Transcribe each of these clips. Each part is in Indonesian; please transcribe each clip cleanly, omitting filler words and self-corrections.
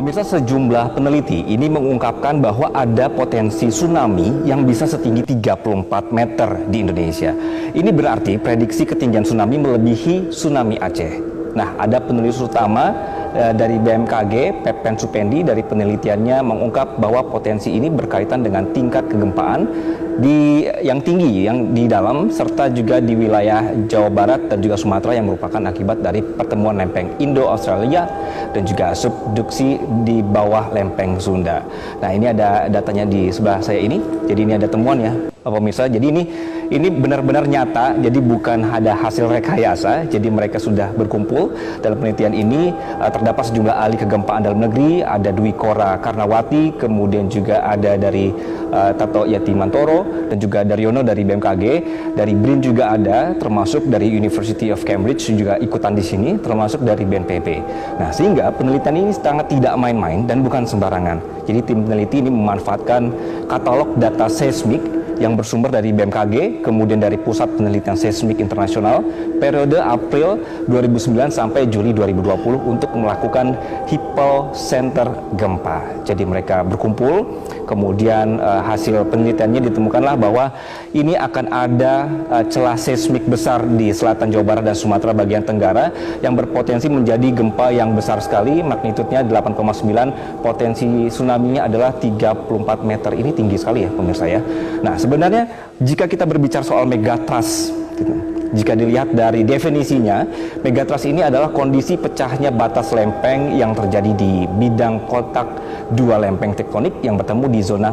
Pemirsa, sejumlah peneliti ini mengungkapkan bahwa ada potensi tsunami yang bisa setinggi 34 meter di Indonesia. Ini berarti prediksi ketinggian tsunami melebihi tsunami Aceh. Nah, ada peneliti utama dari BMKG, Pepen Supendi, dari penelitiannya mengungkap bahwa potensi ini berkaitan dengan tingkat kegempaan yang tinggi yang di dalam serta juga di wilayah Jawa Barat dan juga Sumatera yang merupakan akibat dari pertemuan lempeng Indo-Australia dan juga subduksi di bawah lempeng Sunda. Nah, ini ada datanya di sebelah saya ini. Jadi ini ada temuannya, pemirsa. Jadi ini benar-benar nyata, jadi bukan ada hasil rekayasa. Jadi mereka sudah berkumpul dalam penelitian ini. Terdapat sejumlah ahli kegempaan dalam negeri, ada Dwi Kora Karnawati, kemudian juga ada dari Tato Yatimantoro, dan juga Daryono dari BMKG, dari BRIN juga ada, termasuk dari University of Cambridge juga ikutan di sini, termasuk dari BNPB. Nah, sehingga penelitian ini sangat tidak main-main dan bukan sembarangan. Jadi tim peneliti ini memanfaatkan katalog data seismik yang bersumber dari BMKG, kemudian dari Pusat Penelitian Seismik Internasional, periode April 2009 sampai Juli 2020 untuk melakukan hypocenter gempa. Jadi mereka berkumpul, kemudian hasil penelitiannya ditemukanlah bahwa ini akan ada celah seismik besar di selatan Jawa Barat dan Sumatera bagian tenggara yang berpotensi menjadi gempa yang besar sekali, magnitudnya 8,9, potensi tsunami-nya adalah 34 meter. Ini tinggi sekali ya pemirsa ya. Nah, sebenarnya jika kita berbicara soal megatrust, jika dilihat dari definisinya, megatrust ini adalah kondisi pecahnya batas lempeng yang terjadi di bidang kotak dua lempeng tektonik yang bertemu di zona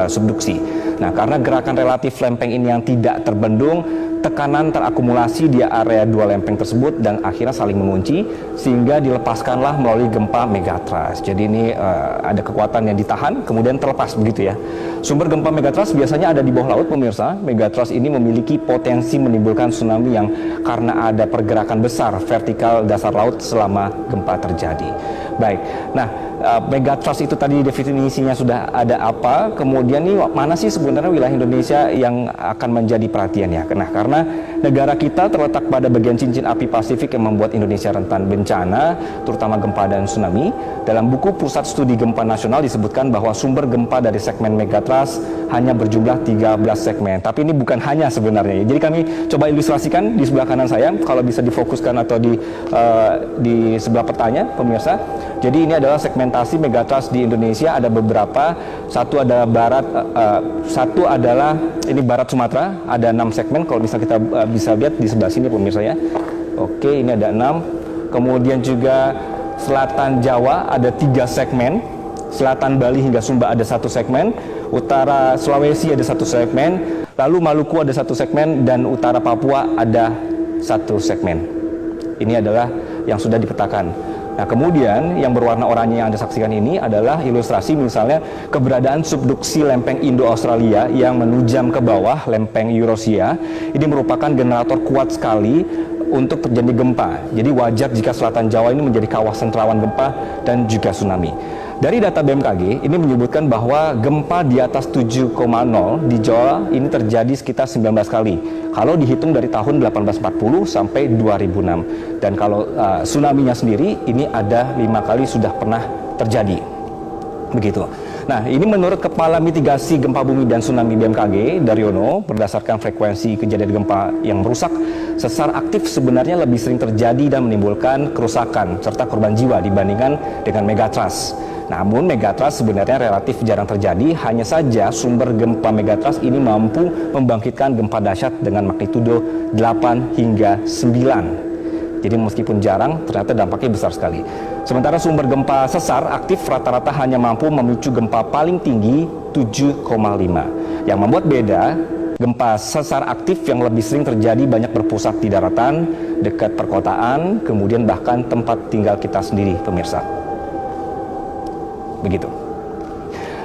subduksi. Nah, karena gerakan relatif lempeng ini yang tidak terbendung, tekanan terakumulasi di area dua lempeng tersebut dan akhirnya saling mengunci sehingga dilepaskanlah melalui gempa megatrust. Jadi ini ada kekuatan yang ditahan kemudian terlepas begitu ya. Sumber gempa megatrust biasanya ada di bawah laut pemirsa. Megatrust ini memiliki potensi menimbulkan tsunami yang karena ada pergerakan besar vertikal dasar laut selama gempa terjadi. Baik. Nah, megatrust itu tadi definisinya sudah ada apa? Kemudian nih mana sih sebenarnya wilayah Indonesia yang akan menjadi perhatian ya? Nah, karena negara kita terletak pada bagian cincin api Pasifik yang membuat Indonesia rentan bencana, terutama gempa dan tsunami. Dalam buku Pusat Studi Gempa Nasional disebutkan bahwa sumber gempa dari segmen megatrust hanya berjumlah 13 segmen. Tapi ini bukan hanya sebenarnya. Jadi kami coba ilustrasikan di sebelah kanan saya, kalau bisa difokuskan atau di sebelah petanya, pemirsa. Jadi ini adalah segmentasi megatrust di Indonesia, ada beberapa. Satu adalah ini barat Sumatera, ada 6 segmen. Kalau misalnya kita bisa lihat di sebelah sini pemirsa ya. Oke, ini ada 6. Kemudian juga selatan Jawa ada 3 segmen. Selatan Bali hingga Sumba ada 1 segmen. Utara Sulawesi ada 1 segmen. Lalu Maluku ada 1 segmen dan utara Papua ada 1 segmen. Ini adalah yang sudah dipetakan. Nah, kemudian yang berwarna oranye yang Anda saksikan ini adalah ilustrasi misalnya keberadaan subduksi lempeng Indo-Australia yang menujam ke bawah lempeng Eurasia. Ini merupakan generator kuat sekali untuk terjadi gempa. Jadi wajar jika selatan Jawa ini menjadi kawasan rawan gempa dan juga tsunami. Dari data BMKG ini menyebutkan bahwa gempa di atas 7,0 di Jawa ini terjadi sekitar 19 kali. Kalau dihitung dari tahun 1840 sampai 2006. Dan kalau tsunami-nya sendiri ini ada 5 kali sudah pernah terjadi. Begitu. Nah, ini menurut Kepala Mitigasi Gempa Bumi dan Tsunami BMKG, Daryono, berdasarkan frekuensi kejadian gempa yang merusak, sesar aktif sebenarnya lebih sering terjadi dan menimbulkan kerusakan serta korban jiwa dibandingkan dengan megatrust. Namun megatrust sebenarnya relatif jarang terjadi, hanya saja sumber gempa megatrust ini mampu membangkitkan gempa dahsyat dengan magnitudo 8 hingga 9. Jadi meskipun jarang, ternyata dampaknya besar sekali. Sementara sumber gempa sesar aktif rata-rata hanya mampu memicu gempa paling tinggi 7,5. Yang membuat beda, gempa sesar aktif yang lebih sering terjadi banyak berpusat di daratan, dekat perkotaan, kemudian bahkan tempat tinggal kita sendiri, pemirsa. Begitu.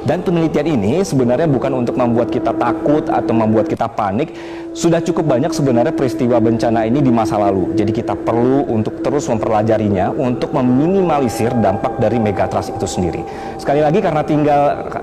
Dan penelitian ini sebenarnya bukan untuk membuat kita takut atau membuat kita panik. Sudah cukup banyak sebenarnya peristiwa bencana ini di masa lalu. Jadi kita perlu untuk terus mempelajarinya untuk meminimalisir dampak dari megatrust itu sendiri. Sekali lagi karena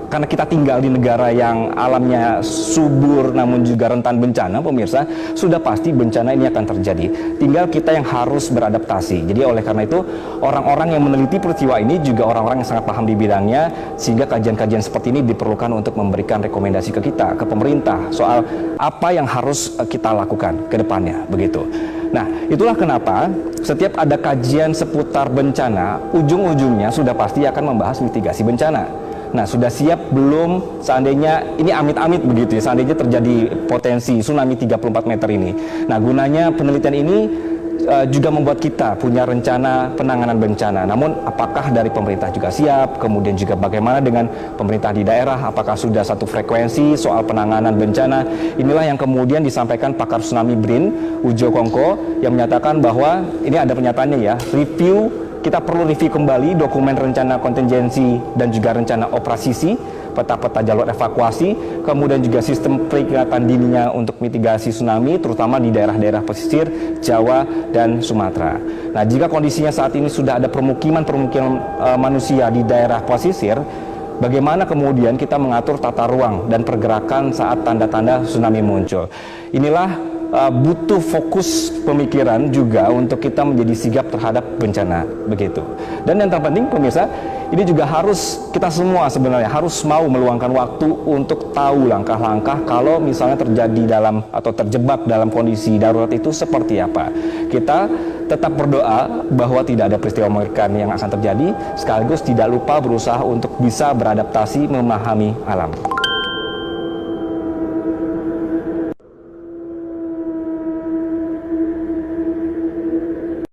karena kita tinggal di negara yang alamnya subur namun juga rentan bencana, pemirsa, sudah pasti bencana ini akan terjadi. Tinggal kita yang harus beradaptasi. Jadi oleh karena itu, orang-orang yang meneliti peristiwa ini juga orang-orang yang sangat paham di bidangnya, sehingga kajian-kajian seperti ini diperlukan untuk memberikan rekomendasi ke kita, ke pemerintah, soal apa yang harus kita lakukan ke depannya, begitu. Nah, itulah kenapa setiap ada kajian seputar bencana, ujung-ujungnya sudah pasti akan membahas mitigasi bencana. Nah, sudah siap belum seandainya ini amit-amit begitu ya, seandainya terjadi potensi tsunami 34 meter ini. Nah, gunanya penelitian ini juga membuat kita punya rencana penanganan bencana. Namun, apakah dari pemerintah juga siap? Kemudian juga bagaimana dengan pemerintah di daerah? Apakah sudah satu frekuensi soal penanganan bencana? Inilah yang kemudian disampaikan pakar tsunami BRIN, Ujo Kongko, yang menyatakan bahwa ini ada pernyataannya ya, kita perlu review kembali dokumen rencana kontingensi dan juga rencana operasi, peta-peta jalur evakuasi, kemudian juga sistem peringatan dininya untuk mitigasi tsunami, terutama di daerah-daerah pesisir Jawa dan Sumatera. Nah, jika kondisinya saat ini sudah ada permukiman manusia di daerah pesisir, bagaimana kemudian kita mengatur tata ruang dan pergerakan saat tanda-tanda tsunami muncul? Inilah butuh fokus pemikiran juga untuk kita menjadi sigap terhadap bencana, begitu. Dan yang terpenting, pemirsa, ini juga harus kita semua sebenarnya harus mau meluangkan waktu untuk tahu langkah-langkah kalau misalnya terjadi dalam atau terjebak dalam kondisi darurat itu seperti apa. Kita tetap berdoa bahwa tidak ada peristiwa mengerikan yang akan terjadi, sekaligus tidak lupa berusaha untuk bisa beradaptasi memahami alam.